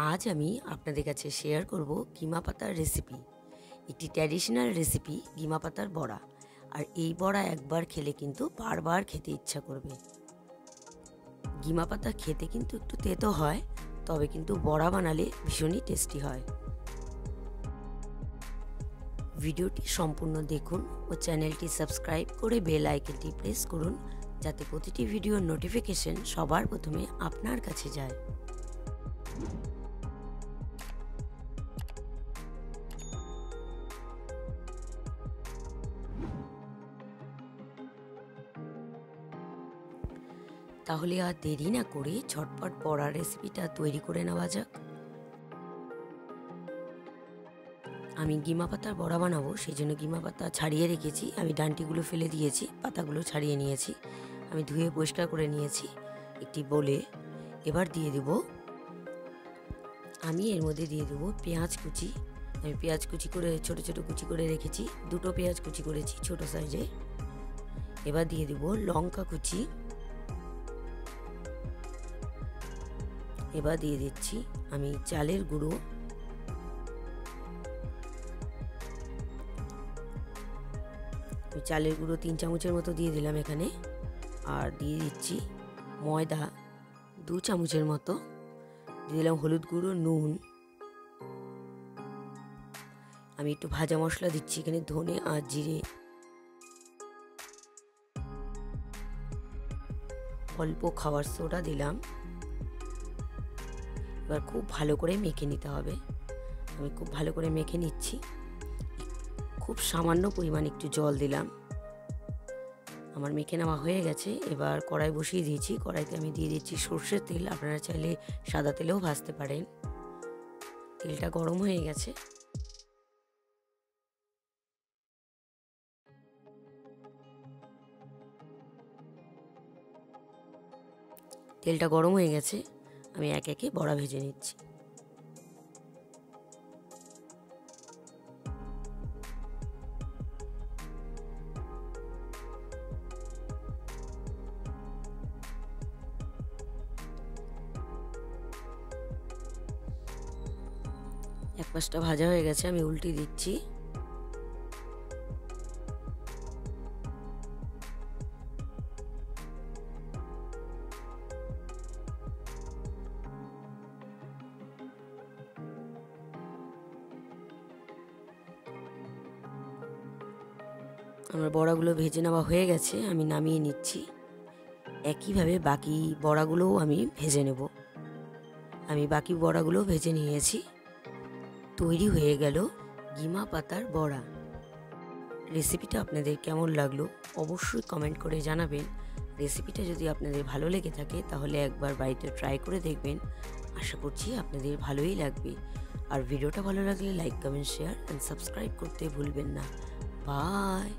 আজ আমি আপনাদের কাছে শেয়ার করব গিমা পাতার রেসিপি। একটি ট্র্যাডিশনাল রেসিপি গিমা পাতার বড়া। আর এই বড়া একবার খেলে কিন্তু বারবার খেতে ইচ্ছা করবে। গিমা পাতা খেতে কিন্তু একটু তেতো হয়, তবে কিন্তু বড়া বানালে ভীষণই টেস্টি হয়। ভিডিওটি সম্পূর্ণ দেখুন ও চ্যানেলটি সাবস্ক্রাইব করে বেল আইকনটি প্রেস করুন, যাতে প্রতিটি ভিডিওর নোটিফিকেশন সবার প্রথমে আপনার কাছে যায়। তাহলে আর দেরি না করে ঝটপট বড়ার রেসিপিটা তৈরি করে নেওয়া যাক। আমি গিমা পাতার বড়া বানাবো, সেই জন্য গিমা পাতা ছাড়িয়ে রেখেছি। আমি ডান্টিগুলো ফেলে দিয়েছি, পাতাগুলো ছাড়িয়ে নিয়েছি। আমি ধুয়ে পরিষ্কার করে নিয়েছি একটি বোলে। এবার দিয়ে দেব, আমি এর মধ্যে দিয়ে দেবো পেঁয়াজ কুচি। আমি পেঁয়াজ কুচি করে ছোট ছোট কুচি করে রেখেছি, দুটো পেঁয়াজ কুচি করেছি ছোট সাইজে। এবার দিয়ে দেব লঙ্কা কুচি। এবার দিয়ে দিচ্ছি আমি চালের গুঁড়ো। চালের গুঁড়ো 3 চামচের মতো দিয়ে দিলাম এখানে। আর দিয়ে দিচ্ছি ময়দা 2 চামচের মতো। দিয়ে দিলাম হলুদ গুঁড়ো, নুন। আমি একটু ভাজা মশলা দিচ্ছি এখানে, ধনে আর জিরে। অল্প খাবার সোডা দিলাম। এবার খুব ভালো করে মেখে নিতে হবে। আমি খুব ভালো করে মেখে নিচ্ছি। খুব সামান্য পরিমাণ একটু জল দিলাম। আমার মেখে নেওয়া হয়ে গেছে। এবার কড়াই বসিয়ে দিয়েছি। কড়াইতে আমি দিয়ে দিচ্ছি সর্ষের তেল। আপনারা চাইলে সাদা তেলেও ভাজতে পারেন। তেলটা গরম হয়ে গেছে। তেলটা গরম হয়ে গেছে, আমি এক একে বড়া ভেজে নিচ্ছি। এক পাশটা ভাজা হয়ে গেছে, আমি উল্টে দিচ্ছি। আমার বড়াগুলো ভেজে নেওয়া হয়ে গেছে, আমি নামিয়ে নিচ্ছি। একইভাবে বাকি বড়াগুলোও আমি ভেজে নেব। আমি বাকি বড়াগুলো ভেজে নিয়েছি। তৈরি হয়ে গেল গিমা পাতার বড়া। রেসিপিটা আপনাদের কেমন লাগলো অবশ্যই কমেন্ট করে জানাবেন। রেসিপিটা যদি আপনাদের ভালো লেগে থাকে তাহলে একবার বাড়িতে ট্রাই করে দেখবেন। আশা করছি আপনাদের ভালোই লাগবে। আর ভিডিওটা ভালো লাগলে like, comment, share and subscribe করতে ভুলবেন না। বাই।